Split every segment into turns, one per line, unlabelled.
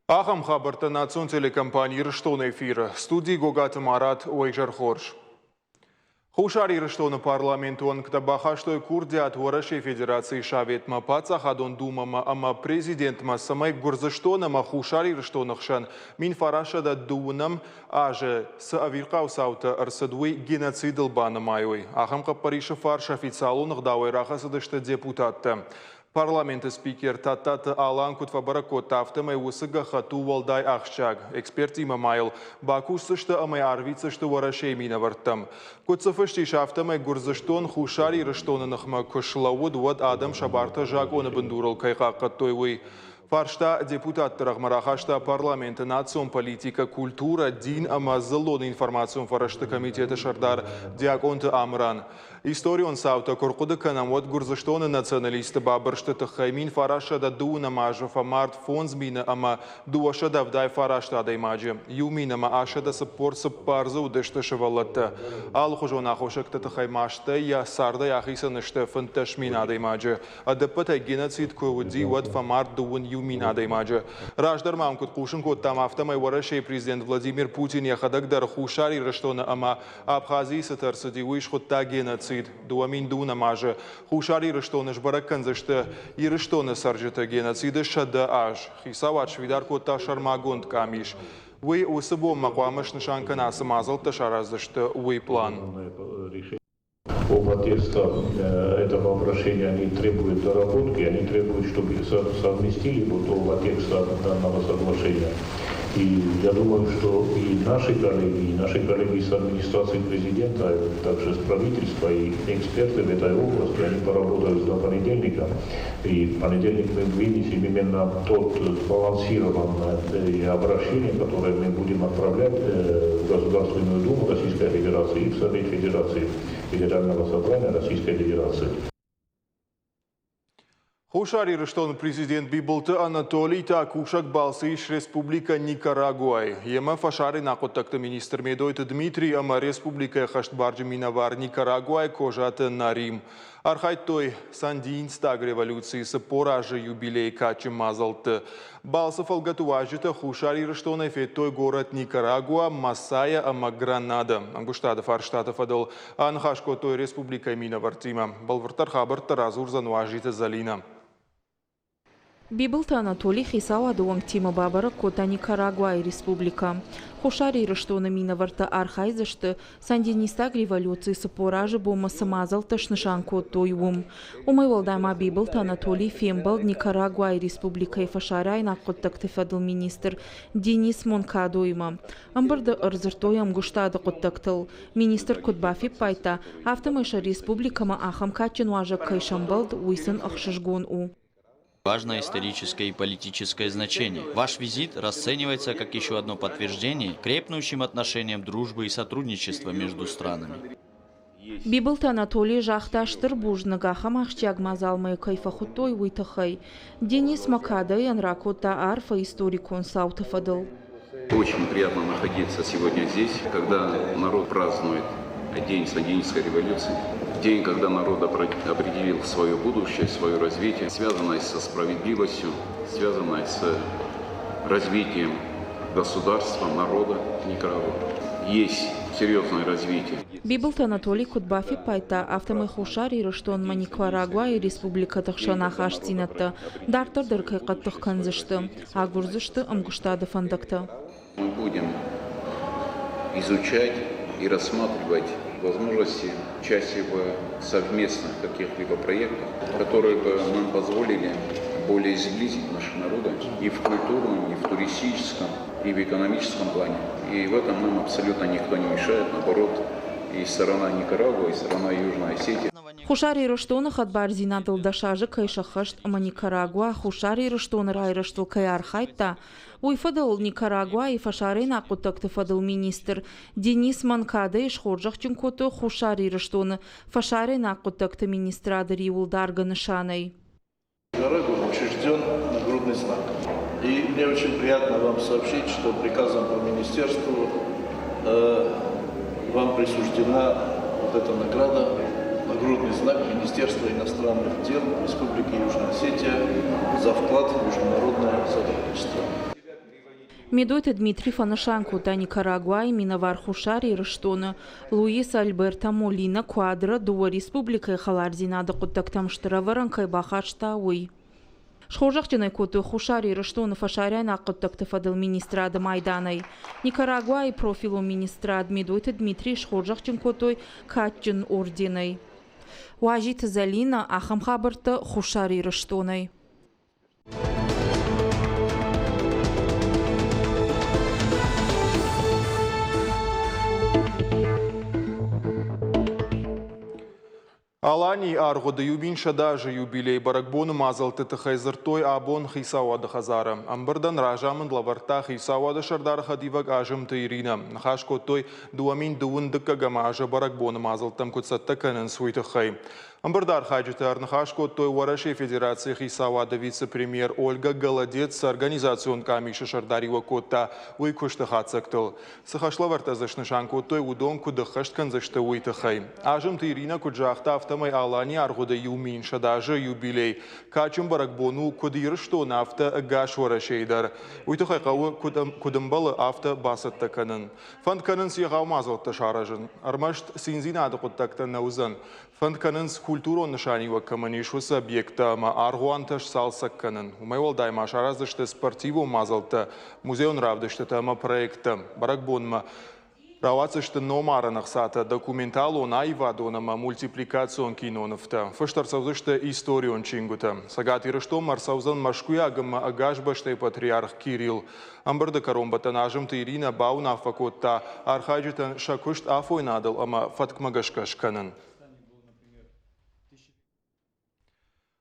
Ахәм хабәрттәе национ телекомпании рыштон эфира. Студии Гогат Марат Ойжар Хорш. Хушари рыштон парламентуан ктабахаштой курдиат Варашей Федерации шавет мапаца хадон думама ама президент масамай гурзаштона ма хушари рыштонахшан мин фараша да дуунам аже с авиркау саута арсадуи геноцидл бана майой. Ахәм капариша фарш официалунах дауай рахасадышта депутатта. Парламент спикер Татата Алан Кутфабаракот автомай усыга хату валдай ахчаг. Эксперт имамайл Баку сышта амай арвица что Варашей минавартам. Кутсафышти шафтамай гурзаштон хушари рыштона нахма кышлауд вад адам шабарта жаг оны бандурал кайхақат тойвы. Фаршта депутат Рахмарахашта парламента национ политика культура дин амазалон информацион фарашта комитета шардар диаконта Амран. Историон саута куркуда канамот гурзаштона националиста бабаршта тахаймин фараша да дуна мажа фамарт фонзмина ама дуаша да вдай фарашта даймаджа. Юмина ма аша да саппорт саппарза удешта шавалата. Алхужон ахошакта тахаймашта я сарда яхиса нешта фанташмина даймаджа. Адапата геноцид ковуди вад фамарт дуун юмина даймаджа. Рajдар мамкут кушин кот там автомай Варашей президент Владимир Путин яхадак дар хушари раштона ама Абхазии сатарсади уиш хотта геноцид. Дуамин дуна мажа хушари рыштонаш бараканзашта и рыштона саржета геноцида шада аж. Хисавач видар кота шармагонд камиш. Вы усыбом маквамаш нишанка нас мазал ташараздашта вы план.
Оба текста этого обращения они требуют доработки, они требуют, чтобы совместили вот оба текста данного соглашения. И я думаю, что и наши коллеги с администрации президента, также с правительства и эксперты в этой области, они поработают до понедельника. И в понедельник мы вынесем именно тот сбалансированное обращение, которое мы будем отправлять в Государственную Думу Российской Федерации и в Совет Федерации Федерального собрания Российской Федерации.
Хушари рыштон президент Биболта Анатолий Такушак Балсыш Республика Никарагуай. Ема фашари накотакта министр медойта Дмитрий ама Республика Хаштбарджи Минавар Никарагуай кожата на Рим. Архайт той сандинстаг революции сапоража юбилей качи мазалта. Балсов алгатуажита Хушари рыштон эфеттой город Никарагуа Масая ама Гранада. Ангуштада фарштата фадал анхашко той Республика Минавартима. Балвартар хабарта разур зануажита Залина.
Биболта Анатолий Хисава дуанг Тима Бабара кота Никарагуа республика. Хушари рыштона минаварта архайзашты сандинистаг революции сапоражы бома самазал ташнышан кот тойвум. Умай валдайма Биболта Анатолий Фембал Никарагуа республика и фашарай накоттакты федерал министр Денис Монкадойма. Амбарда арзыртой амгуштада коттактал. Министр Котбафи пайта автомайша республикама Ахәм каченуажа кайшамбалд уйсын ахшашгон у.
Важное историческое и политическое значение. Ваш визит расценивается как еще одно подтверждение крепнущим отношениям дружбы и сотрудничества между странами.
Биболта Анатолий жахташтыр бужнага хамахчаг мазалмай кайфахутой уйтахай. Денис Макадай анракота арфа историкон саутафадал.
Очень приятно находиться сегодня здесь, когда народ празднует День Сандинистской революции. День, когда народ определил свое будущее, свое развитие, связанное со справедливостью, связанное с развитием государства, народа Никарагуа. Есть серьезное развитие.
Биболта Анатолий Котбафи пайта автомай Хушари рыштон Никарагуа и республика тахшанах аштинатта. Дартар дыркай каттых канзышты, агурзышты амгуштада фандакта.
Мы будем изучать и рассматривать возможности участия в совместных каких-либо проектах, которые бы нам позволили более сблизить наши народы и в культурном, и в туристическом, и в экономическом плане. И в этом нам абсолютно никто не мешает, наоборот, и сторона Никарагуа, и сторона Южной Осетии.
Хушари рыштона хадбар зинатыл дашажы кайшахашт ама Никарагуа, хушари рыштона рай рыштыл кайархайта. Уйфадал Никарагуа и фашари накутакты фадал министр Денис Монкадай ишхоржах чункото хушари рыштона фашари накутакты министра Дариулдарга Нышаной.
Никарагуа учрежден нагрудный знак. И мне очень приятно вам сообщить, что приказом по министерству вам присуждена вот эта награда, нагрудный знак Министерства иностранных дел Республики Южная Осетия за вклад в международное сотрудничество.
Медойта Дмитрий Фанашанко та Никарагуа Миновар Хушари Рыштона Луис Альберта Молина Квадра Дуа Республика Халарзинада Куттактам Штраваранкай Бахаштауи. Шхожахчиной коту Хушари Рыштона Фашаряна Куттакта Фадал министрада Майданай. Никарагуа и профилу министрад Медойта Дмитрий Шхожахчин котой Катчин орденай. Важит Залина Ахәм хабәрттә Хушари Рыштонай.
Алани арғоды юбин шадажы юбилей баракбоны мазалты тыхайзыртой абон хисауады хазары. Амбырдан ражамын лаварта хисауады шардар хадивак ажымты Ирина. Хашкотой дуамин дуындыкка гамажы баракбоны мазалтым күтсатты кәнін суйты хай. Амбырдар хаджитар Хашкотой Уарашей Федерации хисауады вице-премьер Ольга Голодец организацион камиші шардарива котта уйкушты хацактыл. Сахашлаварта зашнышанкотой удон кудыхашткан зашты уйты хай. Ажымты Ирина куджахта автомай алани арғоды юмин шадажы юбилей. Качым баракбону кудырышто нафта гаш Уарашейдар. Уйты хайқауы кудымбалы авто басытты канын. Фанд канын сиғау мазылтты шаражын. Армашт синзинады құттакты наузын. Фанд канын культурон нышанива каманишвысы объекта ма аргуанташ салсак канын. Умайвал дайма шараздышты спортиву мазалты музеон равдышты тама проекта. Баракбонма равацышты номаранах сата документалон айвадонама мультипликацион киноновта. Фыштарсавзышты историон чингута. Сагатирышто марсавзан машкуягама агашбаштай патриарх Кирилл. Амбырды каромбата нажымты Ирина бауна факотта архайджитан шакушт афойнадыл ама фаткмагашкаш канын.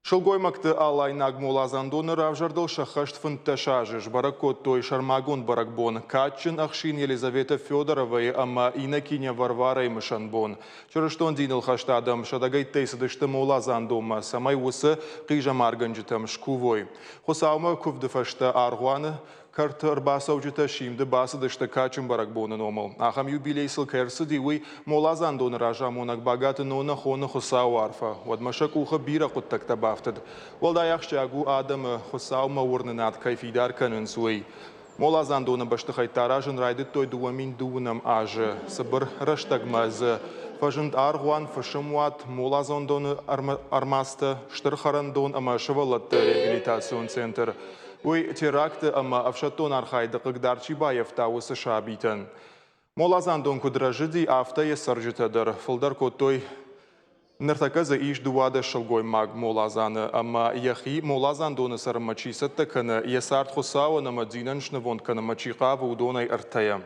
Шылгоймакты алай нагмолазандоны равжардыл шахашт фынташажыш. Баракоттой шармагон баракбон. Катчин Ахшин Елизавета Федоровой, ама Инакиня Варвара и Мышанбон. Чырыштон диныл хаштадам шадагай тейсадышты молазандома. Самай усы қижа марганжитам шкувой. Хосаума кувдыфашты аргуаны. Карты ырбасаучыта шимді басыдышты качым баракбоны номал. Ахәм юбилейсыл кәрсі дейуй молазандоны ражамонак багаты ноны хоны хусау арфа. Вадмашак уха бира құттакта бафтыд. Валдаяқшагу адамы хусаума орнынат кайфидар канын суй. Молазандоны башты хайтаражын райды той дуамин дуынам ажы. Сыбыр раштагмазы. Фажынт аргуан фашымуат молазандоны армасты штырхарандон ама шывалатты реабилитацион центр. Уй теракты ама авшатон архайды қығдарчибаев тауысы шабитын. Молазандон кудражыди авта есаржытадыр. Фылдар коттой ныртаказы иш дуады шылгой маг молазаны. Ама яхи молазандоны сармачисатты кыны есарт хусауы нама динаншны вон кыны мачиқа вудонай артая.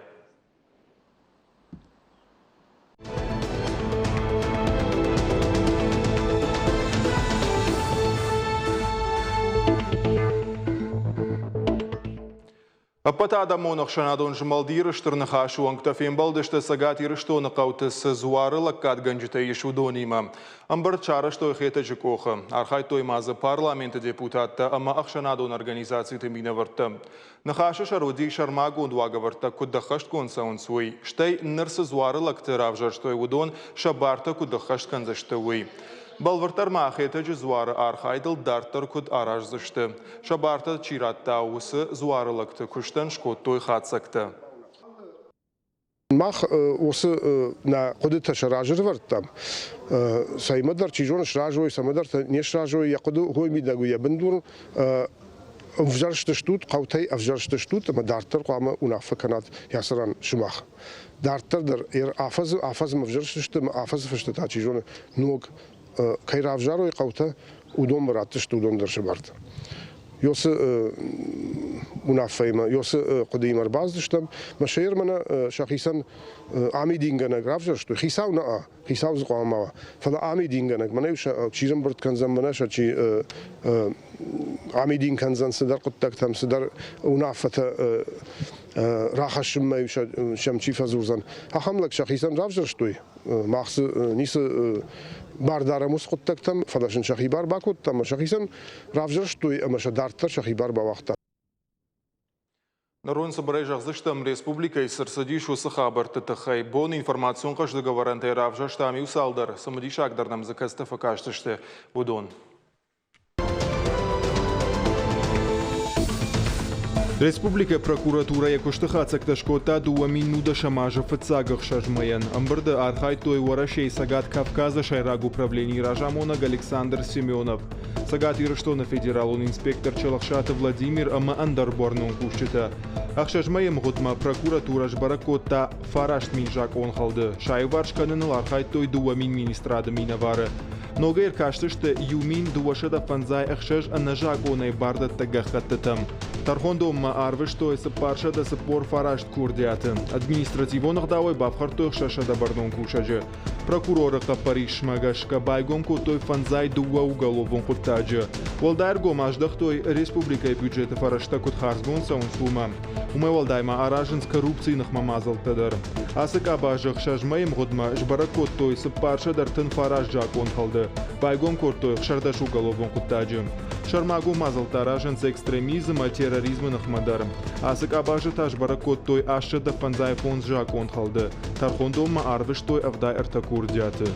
Апата адамонық шанадон жымалдиры штырныға шуаңқта фембалдышты сагат ирыштоны қаутысы зуары лаккат ганжыта ешудонима. Амбыр чарыштой хеті жикоқы. Архай тоймазы парламенті депутатты, ама ақшанадон организации тымина варты. Нахашы шароди шармагон дуага варта куддахашт консаун суй. Штай нырсы зуары лакты равжарштой удон шабарта куддахашт канзашты уй. Балвартар махеті жуары архайдыл дартар күд аражзышты. Шабарта чиратта ауысы зуарылықты күштен шкоттой хатсақты.
Мах осы на құды шаражыр варттам. Саймадар чижон шражой, самадар не шражой, я құды гоймидагу я біндур. Авжаршты штут, қаутай авжаршты штут, ама дартар қуама унафа канат ясаран шумах. Дартардар афаз мавжаршты шту, афаз фашты та чижон ног кайравжарой қаута удон бараттышты удон дыршы барды. Йосы унафайма, йосы құдыймар баздыштам. Машайыр мана шахисан ами дингана гравжаршты. Хисау на а, хисау зқуамава. Фала ами дингана. Мана юша чирам бұрт канзан мана шачи ами дин канзан сыдар құттактам, сыдар унафата рахашымма юша шамчи фазурзан. Ахамлак шахисан равжаршты. Мақсы нисы бардарамыз құттактам, фадашын шахибар бакуттам, шахисан равжарштой, ама шадартар шахибар бавақта.
Нарон собрай жағзыштам республика и сырсадиш усы хабәрттәе хай. Бон информацион қашды говорантай равжаштами усалдар. Самадиш агдарнам закастафа каштышты будон. Республика прокуратура якоштыхацак ташкота дуамин нуда шамажа фыцагах шажмаян. Амбырды архай той варашей сагат Кавказа шайраг управлений Ражамонаг Александр Семенов. Сагат ирыштона федералун инспектор Челахшата Владимир ама андарборнун кушчита. Ахшажмаем гутма прокуратура жбаракота фарашт минжак он халды. Шайваршканын архай той дуамин министрада минавары. Ногайр каштышты юмин дуашада фанзай ахшаж анажак онай бардат тагахаттатам. Тархондома арвыштой сапаршада сапор фарашт курдиаты. Административонах давай бавхартох шашада бардон кушаджи. Прокурора Париж магашка байгом той фанзай дуа уголовон хуттаджи. Валдайрго маждахтой республикой бюджета фарашта кутхарсгон саунсума. Умай валдайма аражен с коррупцийных мамазал тадар. Асык абажах шажмаем годма жбаракот той сапаршадар тын фараш жакон халды. Байгом той шардаш уголовон хуттаджи. Шармагу мазал таражен с экстремизм и терроризм нахмадар. Асык абажа таш баракот той ашада фанзай фон жакон халды. Тархондома арвыш той авдай артакурдиаты.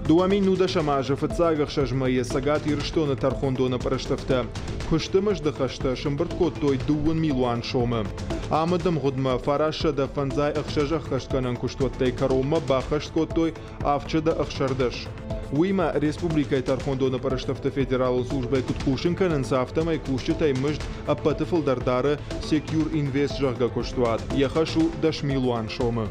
Дуамин нуда шамажа фыцагах шажмае сагат ирштона тархондона параштафта. Хуштымыш дахашта шымбырткот той дуун милуан шомы. Амадам гудма фараша да фанзай ахшажах хаштканан куштоттай карома бахашткот той авчада ахшардаш. Уима республикой тархондона параштафта федерал службой куткушинканын сафтамай кушчатай мыжд аппатыфыл дардары секюр инвест жахга куштуат. Яхашу даш милуан шомы.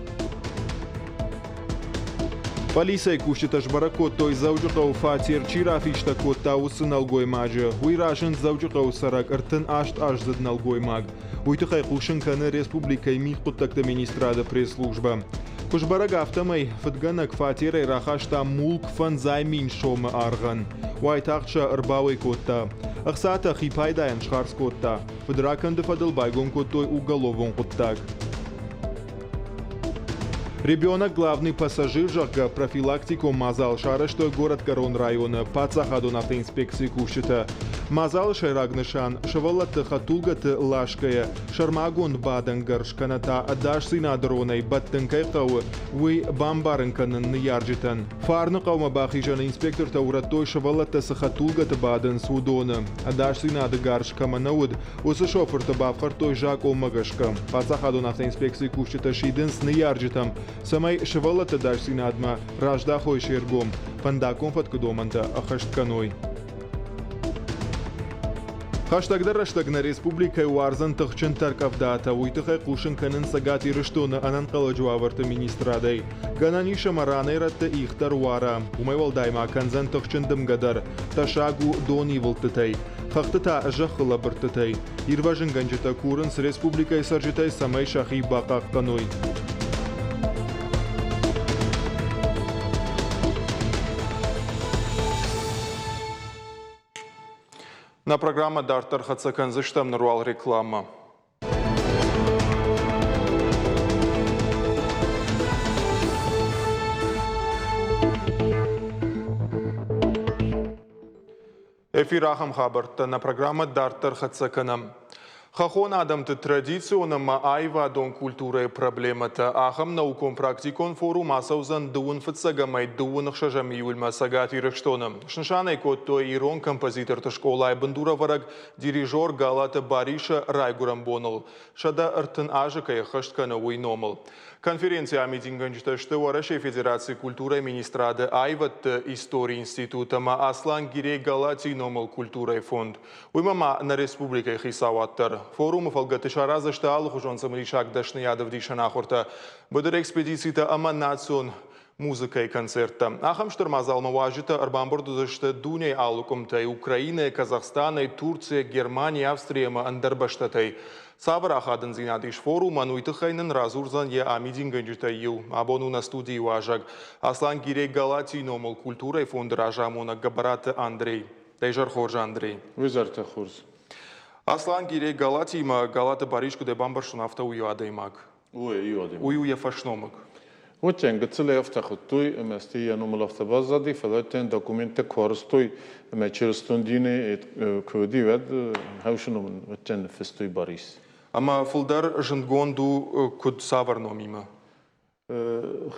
Полисай кушчаташ баракот той заужукау фатир чирафишта котта усыналгой мажы. Уйрашын заужукау сарак артын ашт задналгой маг. Уйтыхай кушинканы республикой михкуттакта министрада пресс-служба. Кушбарага автомай фатганак фатирай рахашта мулк фанзай мин шома арган. Уайтахча арбауй котта. Ахсата хипайдаян шхарс котта. Фадраканды фадал байгон коттой уголовон коттак. Ребенок главный пассажир жахга профилактику мазал шараштой город Корон района пацахадон автоинспекции кушчита. Мазал шайрагнышан шавалаты хатулгаты лашкая шармагон бадангар шканата адаш синадроной баттынкай кавы уй бамбарынканын ярджитан. Фарны кавма бахижан инспектор тауратой шавалаты сахатулгаты бадан судоны. Адаш синадыгар шкаманауд усы шоферты бавхартой жак омагашка. Пацахадон автоинспекции кушчита шидын сны ярджитам. Самай шавалаты даш синадма ражда хой шергом. Пандакон фаткудоманта ахаштканой. Хаштагдар раштагна республика уарзан тахчын таркавдата уйтыхай кушинканын сагат ирыштона анан калажуаварты министрадай. Ганани шамаранай ратта ихтар уара. Умай валдайма канзан тахчын дымгадар. Ташагу дони волтытай. Хахтыта жахыла быртытай. Ирважын ганджита курын с республикой саржитай самай шахи бақаққаной. На программа Дартар Хацаканзыштам наруал реклама. Эфир Ахәм хабәрттәе на программа Дартар Хацаканам. Хахон адамты традиционама айва дон культура проблемата. Ахәм наукон практикон форум асаузан дуын фыцагамай дуын хшажам июльма сагат ирыштона. Шншанай котто ирон композитор школай бандура вараг дирижер Галата Бариша Райгурам бонул. Шада артын ажыкай хашткана уйномыл. Конференция митинганчта Рашей Федерации культуры министрады Айват истории института ма Аслан Гирей Галатий номал культурой фонд. Уймама на республике Хисаваттар. Форум фалгаты шараза штал хужон самришак дашны ядов дишанахорта. Бодер экспедицията ама национ музыка и концерта. Ахәм штормазал маважита арбамбордузашта Дуней алукумтай Украина, Казахстана, Турция, Германия, Австрия ма Андарбаштатай. Савар ахадын зинадиш форум ануйтыхайнын разурзан я амидингенджита ю. Абону на студии важак. Аслан Гирей Галатий номал культурой фонд Ражамона Габарата Андрей. Тайжар Хоржа Андрей.
Визарта Хорз.
Аслан Гирей Галатий ма Галата Баришку де бамбаршун авто ую адаймак. Ую я фашномак.
Утен гцеле автохутой местия номал автобазади фалатен документы корстой мечерстундине коди вед хаушноман утен фестой Барис.
Ама фулдар жнгонду куд саварно мима.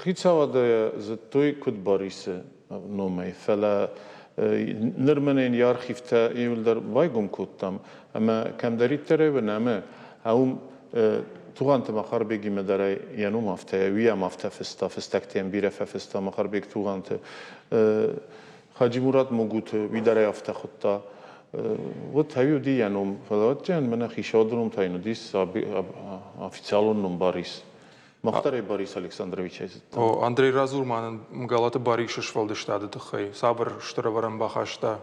Хицавада за той куд Барисе номай фала نرمنين يارخيفتا يولدر بايقوم كوتام اما كم داريت ترى ونامه هاوم توغان تمخر بيجي مداري يانو مافتا ويا مافتا فستكتين بيره فستا مخر بيك توغان خاجي مراد موجود ويداري افتا خطا وات هايو دي يانوم فلات جان من خيشادرم تاينو ديس официалон نمباريس مختار باريس الكسندروفيتش
Андрей Разурман галата Бариша Швалдештада тахай сабр штраварам бахашта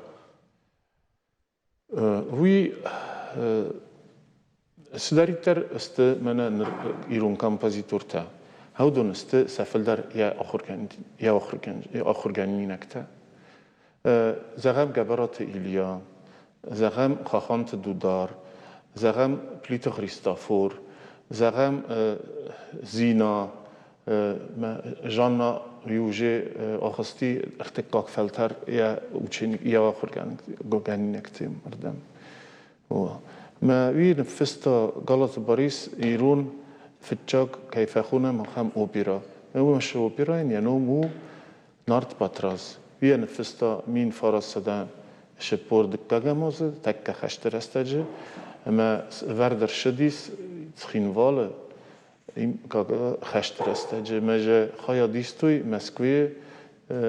وي سداريتر است من إيرون كامبازيتور تا هودون است سفلدر يا آخر جنين نكتا زغم جبرات إيليا زغم خاخانت دودار زغم بليت خريستافور زغم زينا جانا يوجي أخستي اختكاك فلتر يا آخر جنين نكتا مردم ما وين فستا غلط باريس إيرون في الجاك كيف خونا مخام أوبرا هو مش أوبرا يعني مو نارت باتراز وين فستا مين فارس سدا شپور دکاگه موزه تک خشتر استجه اما وردر شدیس تخینواله این کاگه خشتر استجه مجه خایا دیستوی مسکوی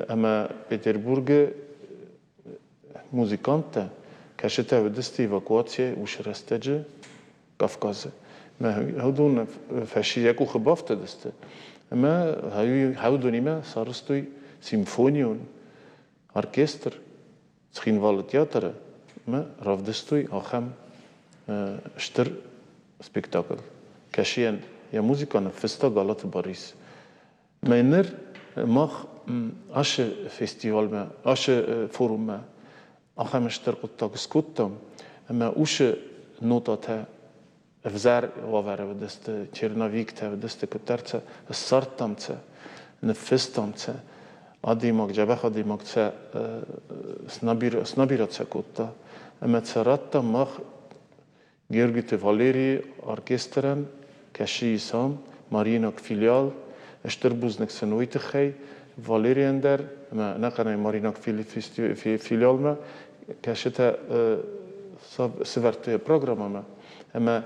اما پتربورگ موزیکانته کشته و دستی اواکواتیه وش رستجه کافکازه ما هودون فشی یکو خبافته دسته اما هودونی ما سارستوی سیمفونیون ارکستر تخینوال تیاتره ما رافدستوی آخم شتر سپیکتاکل کشیان یا موزیکان فستا غلط باریس منر ماخ آش فستیوال ما آش فوروم ما آخم شتر قطاق سکوتم اما اوش نوتا تا افزار وافره و دست چرناویک تا و دست کترچه سارتام تا نفستام تا آدیماک جبه آدیماک تا سنابیرا تا کتا اما تراتا ماخ گرگیت والری ارکسترن کشی سام ماریناک فیلیال اشتر بوزنک سنویت خی والری اندر اما نکنه ماریناک فیلیال ما کشتا سوارت پروگرام ما اما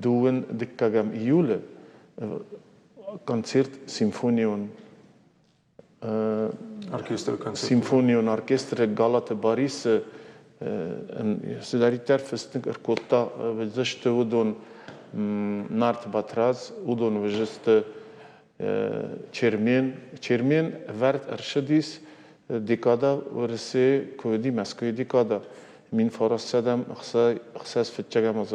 دوون دکاگم ایوله کنسرت سیمفونیون سیمفونیون ارکستر غلط باریس سداریتر فستنگ ارکوتا وزشت ودون نارت باتراز ودون وجست چرمین ورد ارشدیس دیکادا ورسه کودی مسکوی دیکادا من فارس سدم اخساس فتچگم از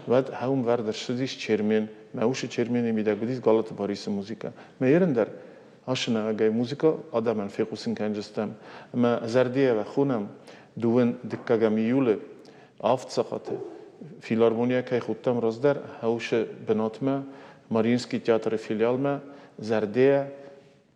ود هم ورد ارشدیس چرمین موش چرمینی میده گودیس غلط باریس موزیکا میرندر آشنا اگه موزیکا آدمان فیقوسین کنجستم اما زردیه و خونم دوون دکاگم ایوله آفت سخاته فیلارمونیا که خودتم رازدر هاوش بناتما مارینسکی تیاتر فیلیال ما زردیه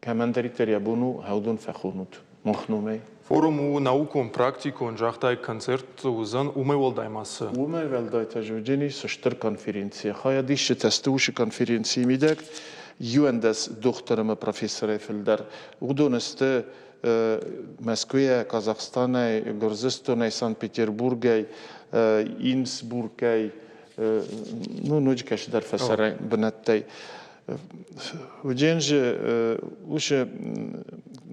کمندری تریابونو هاودون فخونوت مخنومه
فورуму науком практикон жахтай концерт узан умеволдаймасы.
Умеволдайта жуджени соштер конференция. Хая диши тестуш конференции мидек юендес докторыма профессора Филдер удонесте Москве, Казахстане, Гыргызстане, Санкт-Петербурге, Инсбурге, ну ночкаш дар фасара бнаттай. Вдженже уше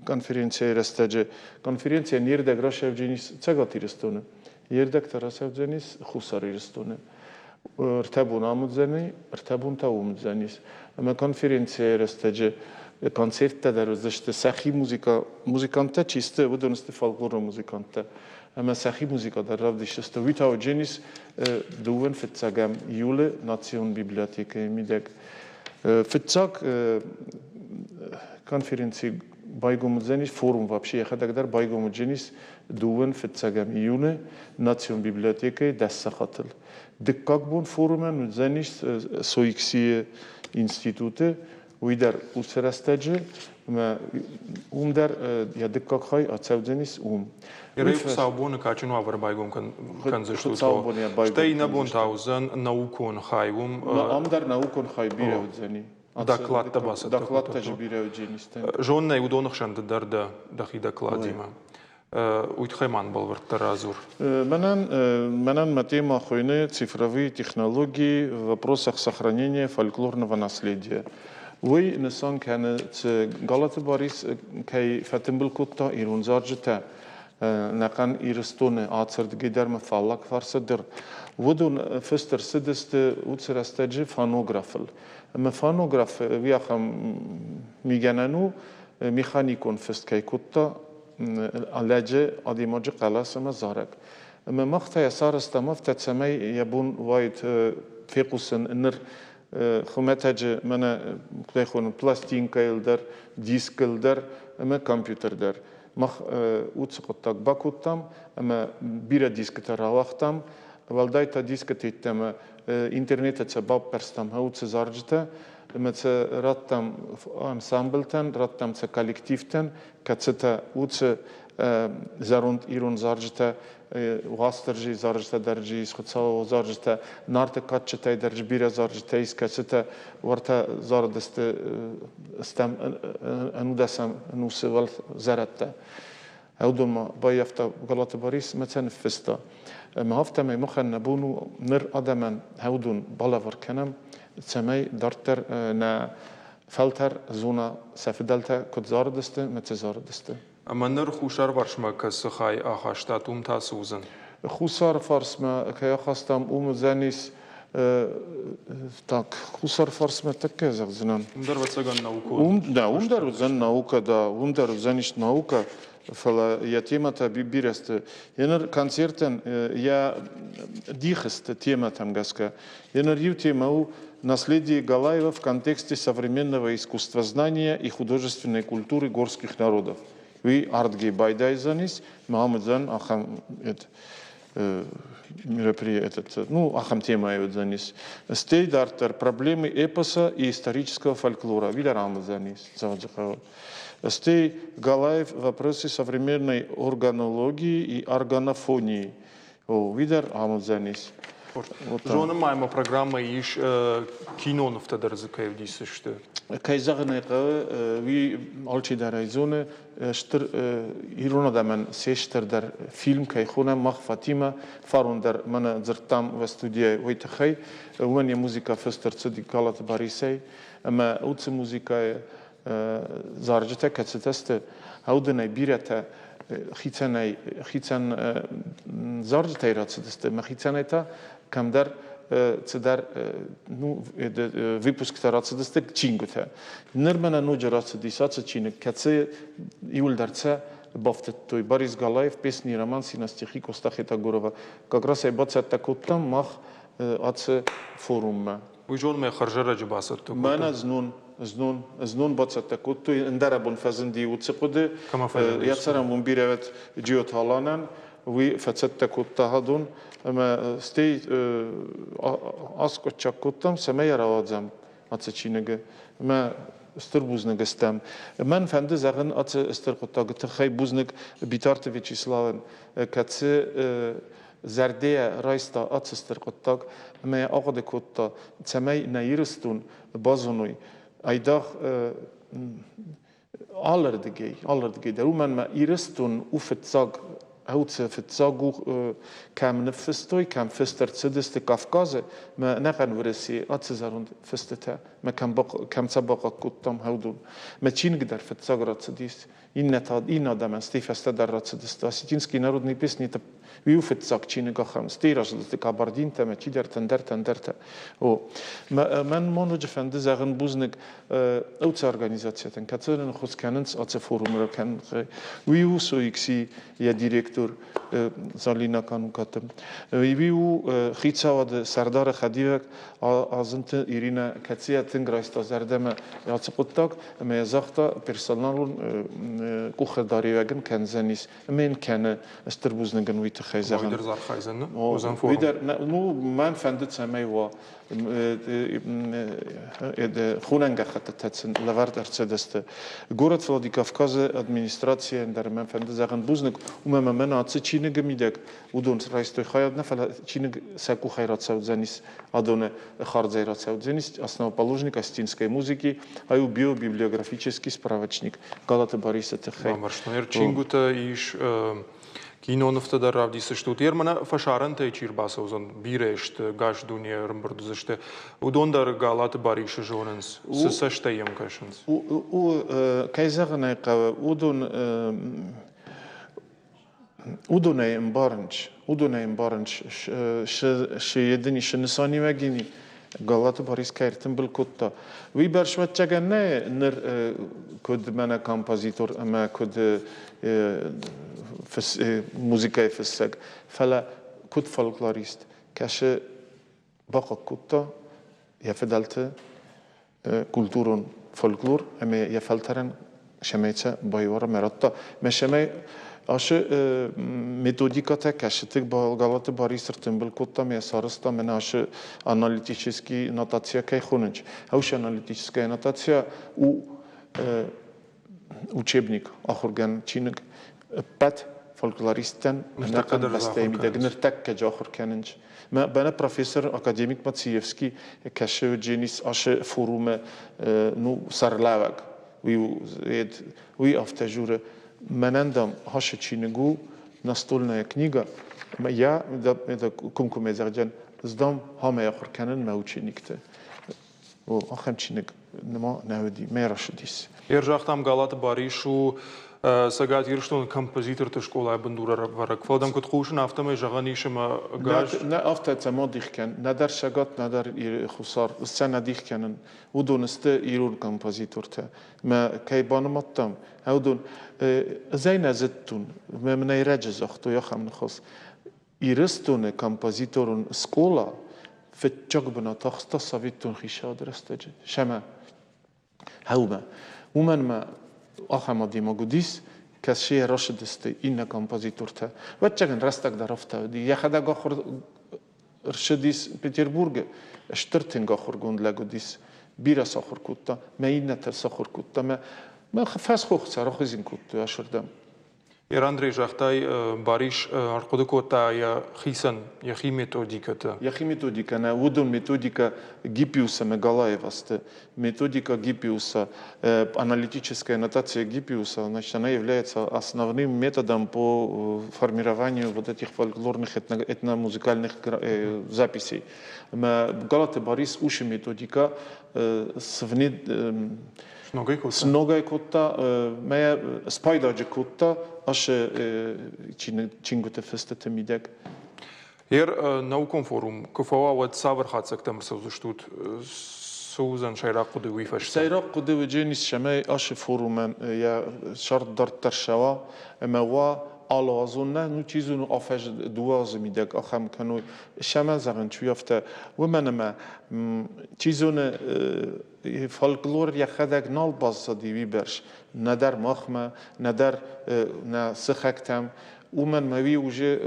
конференция растеже конференция нерде грашевдженис цагатирстone. Ердек тарасевдженис хусарирстone. Ртабун амудзени, ртабун таумдзенис. Ама конференция растеже концертта дар заште сахи музиканта чисте удонсте фолклор музиканта. Ама сахи музика дар равдиште витауженис дуен фетсагам июля национ библиотека мидек. Фетсаг конференции байгомудзенис форум вообще я хадагдар байгомудзенис дуен фетсагам июля национ библиотека дассахатл. Деккак бун форумен удзенис соикси институте ويدر وسرستجه ما در یا دکاک خای اتسودنیس
Рейф саубон качну авар байгом концерту. Штей набон таузен наукон хайвум.
Ам дар наукон хай биреудзени.
Доклад табаса.
Доклад таже биреудзенистен.
Жонне удонахшан дарда дахи докладима. Уйтхайман был вертаразур.
Менен тема хойны цифровые технологии в вопросах сохранения фольклорного наследия. Вы несан кене ц галаты барис кей фатимбл кутта ирун заржета накан ирстоны ацерд гидерме фаллак фарсадыр. Вудун фестер сидесте уцерастеджи фонографл. Ама фонограф виахам мигенену механикон фест кей кутта علاجه آدیماج قلاس مزارک. اما مقطع سار استماف تسمي يبون وايد فيقوسن النر خمتاج منا كليخون بلاستين كيلدر ديسكيلدر اما كمبيوتر در مخ وتسقطك باكوتام اما بيرا ديسكتر وقتام والدايتا ديسكتيتم انترنت تسباب برستم هو تزارجته مت راتم انسامبلتن راتم ت коллективтен кацета уц зарунд ирун заржта вастержи заржта даржи исхцало заржта нарте катчета даржи бира заржта искацета варта зардесте стам анудасам нусвал заратта аудума بايفتا غلط باريس مثلا فستا ما هفتا ما مخن نبونو نر ادمن هودون بالافر كنم تسمي دارتر نا فلتر زونا سفدلتا كد زاردسته مت زاردسته
اما نر خوشار برشما كسخاي اخاشتاتوم تاسوزن
خوسار فارس ما كيا خاستم زانيس так хусар фарс ме таке загзнан
умдар вацаган наука
да умдар зан наука да умдар заниш наука фала я темата бибиресте енер концертен я дихесте тематам гаска енер ю темау наследие Галаева в контексте современного искусствознания и художественной культуры горских народов. Вы артги байдайзанис Мухаммедзан Ахәм мероприятие Ахәм тема занис стейдартер проблемы эпоса и исторического фольклора видарамзанис заваджахава стей Галаев вопросы современной органологии и органофонии видар амзанис
Жона маема программа иш кинон в тадарзыкаев дисышты.
Кайзагны ви алчи дарайзоны штыр ирона даман сештер фильм кайхона мах Фатима фарундер мана зыртам в студия вайтахай уэня музыка фестер цуди калат барисей ама уцы музыка заржете кацетесте ауденай бирата хицан заржете ирацетесте махицанета камдар цедар выпуск тарацедесте чингуте нермана нуджа рацедисаца чинек каце иулдарца бафтет той Борис Галаев песни роман на стихи Костахета Гурова как раз айбаца такоттам мах аце форумма
Вы жон ме харжара джбасат то
мана знун баца такотто ндарабун фазенди уцеқуде яцарам бумбиревет джиоталанан ви фацетта коттахадун ама стей аскочак коттам самая равадзам ацачинеге ма стырбузнеге стам мен фанды загын ацы стыркоттагы тхай бузник битарты Вячеславен кацы зардея райста ацы стыркоттаг ма агыды котта самай наирстун базунуй айдах аллардыгей даруман ма ирстун уфетсаг هوتس في تزاغو كام نفستوي كام فستر تسدست كافكازه ما نقن ورسي اتزارون فستتا ما كام سبق كوتام هودون ما تشين قدر في تزاغرات تديس إن دام ستيفست درات تدست осетинский народные песни это виуфет сакчины гахам стираж это кабардин там чидер тендерта о мен монуж фанды загын бузник оц организациятен кацерен хосканенс ац форум ракен виу соикси я директор залина канукатым виу хицавад сардар хадивек азынты ирина кациятын грайста зардема яцыпыттак ме захта персоналун кухадаривеген кензенис мен кене стербузнеген витх خيزان
ويدر خيزان
ويدر نو من فندت سمايوا خوننگا خطتتسن لورد ارتسدست город Владикавказа администрация در من فند زغن بوزنك وما من اتس چینگ میدک ودون رئیس خیاد نفل چینگ سکو خیرات سعود زنیس ادونه خارج زیرات سعود زنیس основоположник художник астинской музыки, аю биобиблиографический справочник Галата Бориса Тхей.
Чингута иш киноновта да равдиса штут. Ермана фашаранта чирбаса узон бирешт гаш дуния рамбурдузаште. Удондар Галата Бориса жоненс. Сашта кашенс.
Кайзагна ка удонай имбаранч شيدني شنساني مجيني غلط باريس كارتن بالكوتا وي برشوت جانا نر كود مانا كومبوزيتور اما كود موسيقى فسق فلا كود فولكلوريست كاش باقا كوتا يفدلت كولتورون فولكلور اما يفلترن شميتها بايورا مرتا مشمي Aşı metodikata kaşıtık Galata Borisir Тымбылкутта мен сарыста мен ашы аналитический нотация кайхунич. Ауш аналитическая нотация у учебник ахурган чиник пет фольклористен накан бастемиде гнертак каж ахурканинч. Бана профессор академик Мациевский кашы дженис ашы форуме ну сарлавак. Ви автожуре Менендам хаша чинегу настольная книга. Я это кумкуме зарджан сдам хаме ахурканен маученикте. О Ахәм чинег нема навди мерашдис.
Ержахтам Галата Боришу сагат ирштон композитор те школа бандура варак. Фалдам кот хушен автаме жаганишема гаш.
На авта тамодихкен, надар шагат надар ир хусар. Сцена дихкенен. Удонсте ирун композиторте. ما كيبان مطم هودون زين زتون ما من يرجز أختو يخم نخص يرستون كومبوزيتورون سكولا في الجبنة تختص فيتون خشاد رستج شما هوما ومن ما أخم دي مجوديس كشيء رشد است إن كومبوزيتورته وتجن رستك درفته دي يخدا قخر رشديس بيتربورغ اشترتن قخر جوند لجوديس بيرا سخر كوتا ما ينتر سخر كوتا ما خفاس خوخ سراخزين كوتا أشردم.
Андрей Жахтай Бориш аркодукота я хисан я методиката.
Я методика на удон методика Гиппиуса Мегалаеваста методика Гиппиуса аналитическая нотация Гиппиуса значит она является основным методом по формированию вот этих фольклорных этномузыкальных записей. Галата Борис уши методика с многой кота моя спайдаджи кота аше чингуте фестете мидек.
Науком форум кфава вот савр хацак там сузуштут сузан шайрак куды вифаш.
Шайрак куды вдженис шамай аше форумен я шарт дартаршава эмава алазунна ну чизуну афаж дуаз мидек ахам кану шама заган чуяфта ومنما чизуны فولكلور يخدك نال بازدي ويبرش ندر مخمة ندر نسخكتم ومن ما ويوجه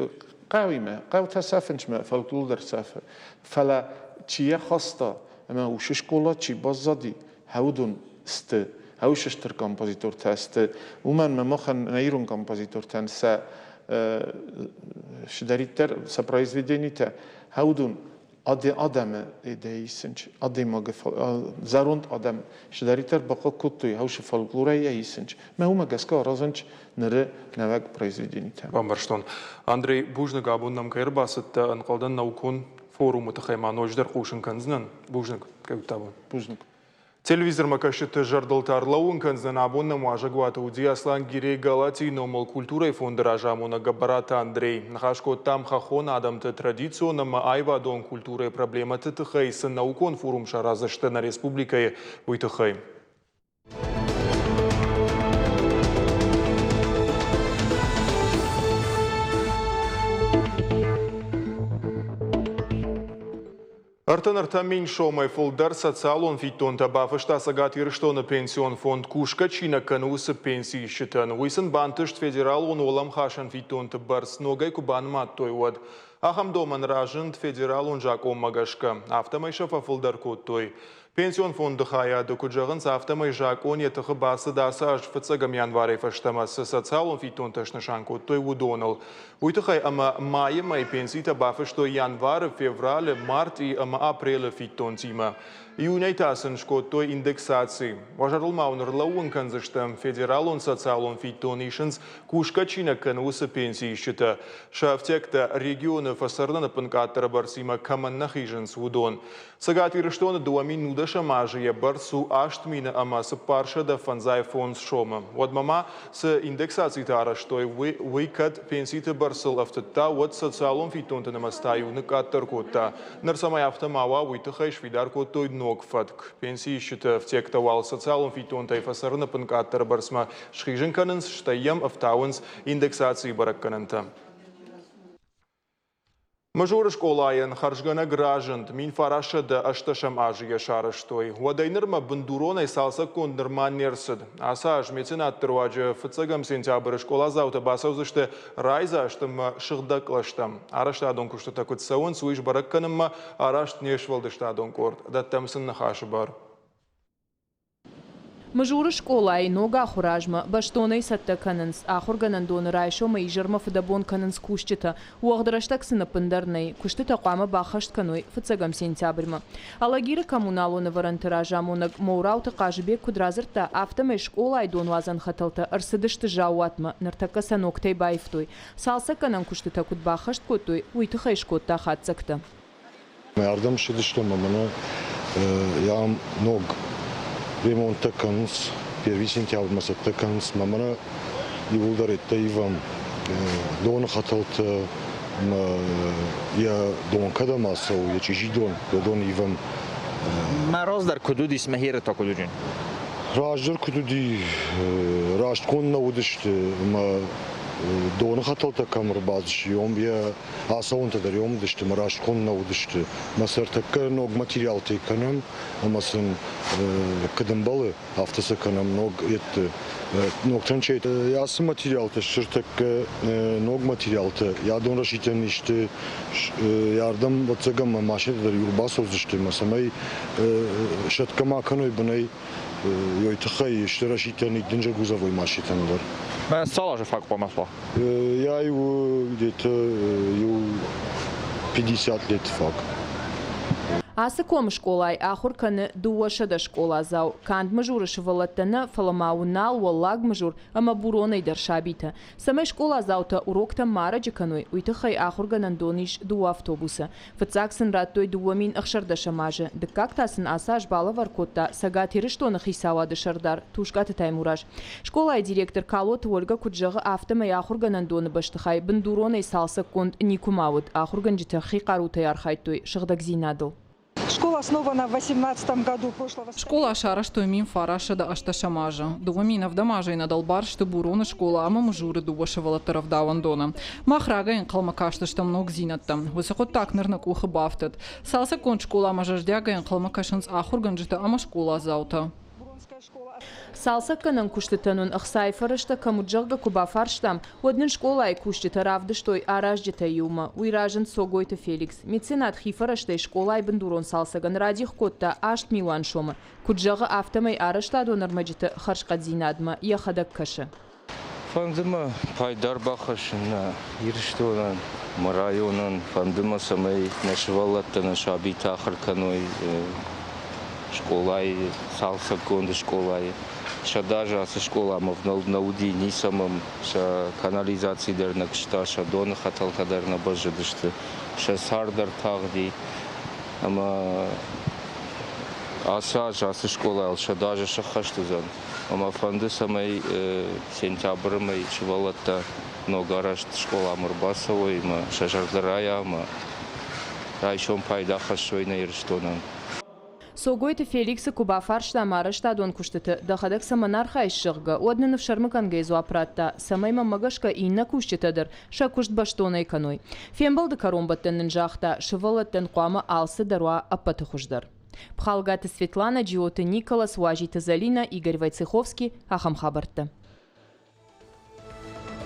قويمة قو تسافنش ما فولكلور در سافر فلا چيه خاستا اما وش شكولا چي بازدي هودون است هوش اشتر كومبوزيتور تست ومن ما مخن نيرون كومبوزيتور تن سا شداريتر سبرايزفيديني تا هودون آدم ایسنج آدم زاروند آدم شداریتر باقی کتوی هوش فولکلوره ایسنج ما هم گسکا رازنج نره نوک پرایزویدینی تام.
بامرشتون. Андрей Бужник абоннам кайрбасыт анқалдан наукон форумы тахайма нождар қошын канзнан. Бужник кәутабы.
Бужник.
Телевизор макашыты жардылтарлауын канзнан абоннам ажагуаты уди аслан гире галати номал культурой фонда ражамуна габарата Андрей. Нахашко там хахон адамты традиционным айва дон культурой проблематы тахай сын наукон форум шаразышты на республикае уйтахай. Артан мен шомай фолдар социалон фитон табафышта сагат ирштона пенсион фонд кушка чина канусы пенсии считан. Уйсын бантышт федерал он олам хашан фитон табарс ногай кубан маттой вад. Ахам доман ражент федерал он жаком магашка. Автомайша фолдар кот той. Pensiyon fondu xaya dokujağın saftamay jakon yetığı bası dası aj fıtsagam yanvarı faştaması sosyalon fiton taşnışanko toy udonal. Uytıxay ama mayı pensita bafışto yanvarı fevrale mart i ama aprele fiton tima. Июня тасын шкоттой индексации. Важарлмаун рлаун канзыштам федералон социалон фитонишенс кушкачина кануса пенсии счета. Шафтекта региона фасарна панкатара барсима каманнахиженс удон. Сагати рештона дуами нуда шамажия барсу аштмина ама с парша да фанзай фонс шома. Вот мама с индексации тара что выкат пенсита барсел автота вот социалон фитонта намастаю накатар кота. Нарсамай автомава уйтахайш видар котой Фатк. Пенсии счета в тектовал социалом фитон тайфасарна панкаттар барсма шхижен каненс штаем автауэнс индексации баракканента. Мажоры школаен харжгана граждан мин фараша да ашташам ажия шараштой. Вадайнырма бандуронай салса кондырман нерсид. Асаж меценат труаджа фыцагам сентябрь школа заута басаузышты райза аштама шыгдаклаштам. Араштадон куштатакут сауэн суиш баракканымма арашт нешвалдыштадон корт. Даттамсын нахашы бар.
Мажоры школай нога ахуражма баштонай сатта кананс ахур ганандон райшо майжерма фдабон кананс кушчита уагдраштак сынапындарнай куштита қама бахашт каной фыцагам сентябрьма алагира коммуналона варантыражамонаг моураута қажыбек кудразырта автомай школай дон вазан хаталта арсыдышты жауатма нартака саноктай байфтой салса канан куштита куд бахашт котой уйтыхай шкотта хатсакта
Рядом шедыштама мана ям ног ремонт таканс, первый сентябрь масат таканс, мамана ивулдар это ивам дон хаталта я дон когда масау я чижи дон ивам.
Мороз дар кудуди смехира та кудуджин.
Раждар кудуди рашткон на удиште ма дон хаталта камер базш йом я асаунта дар йом диште ма рашткон на удиште масар така ног материал теканам амасын кадамбалы автоса канам ног это ног танчет ясы материал та ширтак ног материал та я дон рашитен иште ярдам ватсагам машина дар юрбас озиште масамай шаткама каной бнай йойтахай иште рашитен идинжа гузавой машитен дар.
Мен стала же факт помасла.
Я его где-то 50 лет факт.
Асаком школай ахур каны дуаша да школа зау. Канд мажуры шывалаттана фаламаунал валлаг мажур ама буронай дар шабита. Самай школа заута урокта мара джеканой уйтахай ахур ганандониш дуа автобуса. Фацаксын раттой дуамин ахшарда шамажа. Декактасын асаж бала варкотта сагати рештона хисава дышардар тушката таймураж. Школай директор Калот Ольга Куджага автомай ахур ганандоны баштахай бандуронай салса конд никумавут ахур ганджита хикарутай архайтой шагдагзинадл.
Школа основана в 18 году прошлого столетия.
Школа шара, что имим фараша да ашташамажа. Дувамина в дамажа и надалбар, что бурона школа, ама мужуры дувашевала таравдавандона. Махрага ин калмакашта, что много зинатта. Высохот так нырна куха бафтет. Салса кон школа мажаждяга ин калмакашанс ахурганджита, ама школа заута.
Салса канан куштитанун ахсайфарышта камуджага кубафарштам однин школа и куштита равдыштой араждита юма уиражен согойта Феликс меценат хифарыштай школа и бандурон салсаган радих котта ашт милан шома куджага автомай арашта донармаджита харшкадзинадма яхадак каша.
Фандыма пайдар бахашына ирштонан марайонан фандыма самай нашвалаттана шабита ахарканой школай салса конды школай шадажа аса школа мов науди ни самым ша канализации дернак шташа дон хаталта дерна баждышты ша сардар тагди ама аса аса школа ал шадажа шахаштызан ама фанды самай сентябрь май чвалата ногарашт школа мурбасовой ма шажардарая ма райшон пайда хашойна ирштонан.
Согойта Феликса кубафаршта марашта дон куштита дахадак саманарха ишшыгга однын в шармыканга изу апратта самайма магашка инна куштитадыр ша кушт баштона иканой. Фембалды каромбаттанын жахта шывалаттан қуама алсы даруа аппаты хуждар. Пхалгата Светлана, Джиота Николас, Уажита Залина, Игорь Войцеховский, Ахәм хабәрттәе.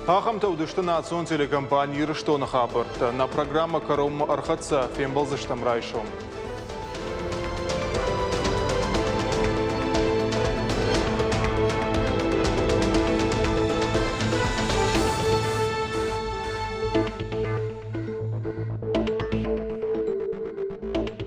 Ахәм таудышты национ телекомпании «РСО-А» на программа «Каром Архатса» фембалзыштам райшом.